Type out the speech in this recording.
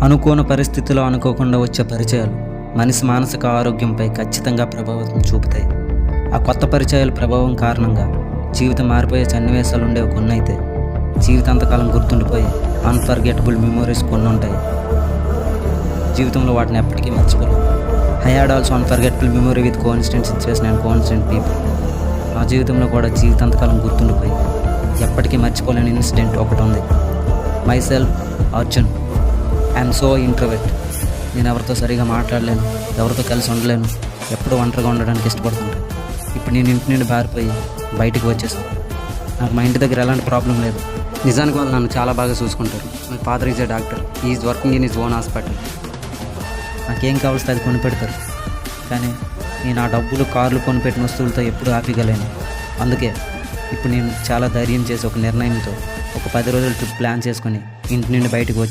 అనుకోని పరిస్థితుల్లో అనుకోకుండా వచ్చే పరిచయాలు మనిషి మానసిక ఆరోగ్యంపై ఖచ్చితంగా ప్రభావం చూపుతాయి. ఆ కొత్త పరిచయాల ప్రభావం కారణంగా జీవితం మారిపోయే సన్నివేశాలు ఉండేవి కొన్ని అయితే, జీవితాంతకాలం గుర్తుండిపోయి అన్ఫర్గెటబుల్ మెమోరీస్ కొన్ని ఉంటాయి. జీవితంలో వాటిని ఎప్పటికీ మర్చిపోలేం. I had also unforgettable memory with coincident situation and coincident people. నా జీవితంలో కూడా జీవితాంతకాలం గుర్తుండిపోయి ఎప్పటికీ మర్చిపోలేని ఇన్సిడెంట్ ఒకటి ఉంది. My self Arjun. I'm so introvert. నేను ఎవరితో సరిగా మాట్లాడలేను, ఎవరితో కలిసి ఉండలేను, ఎప్పుడూ ఒంటరిగా ఉండడానికి ఇష్టపడుతుంటాను. ఇప్పుడు నేను ఇంటి నుండి బారిపోయి బయటికి వచ్చేసాను. నాకు మా ఇంటి దగ్గర ఎలాంటి ప్రాబ్లం లేదు. నిజానికి వాళ్ళు నన్ను చాలా బాగా చూసుకుంటారు. My father is a doctor. Is working in his own hospital. నాకేం కావాల్సి అది కొనిపెడతారు. కానీ నేను ఆ డబ్బులు, కార్లు కొనిపెట్టిన వస్తువులతో ఎప్పుడూ హ్యాపీగా లేను. అందుకే ఇప్పుడు నేను చాలా ధైర్యం చేసి ఒక నిర్ణయంతో ఒక 10 రోజుల ట్రిప్ ప్లాన్ చేసుకొని ఇంటి నుండి బయటకు వచ్చేసాను.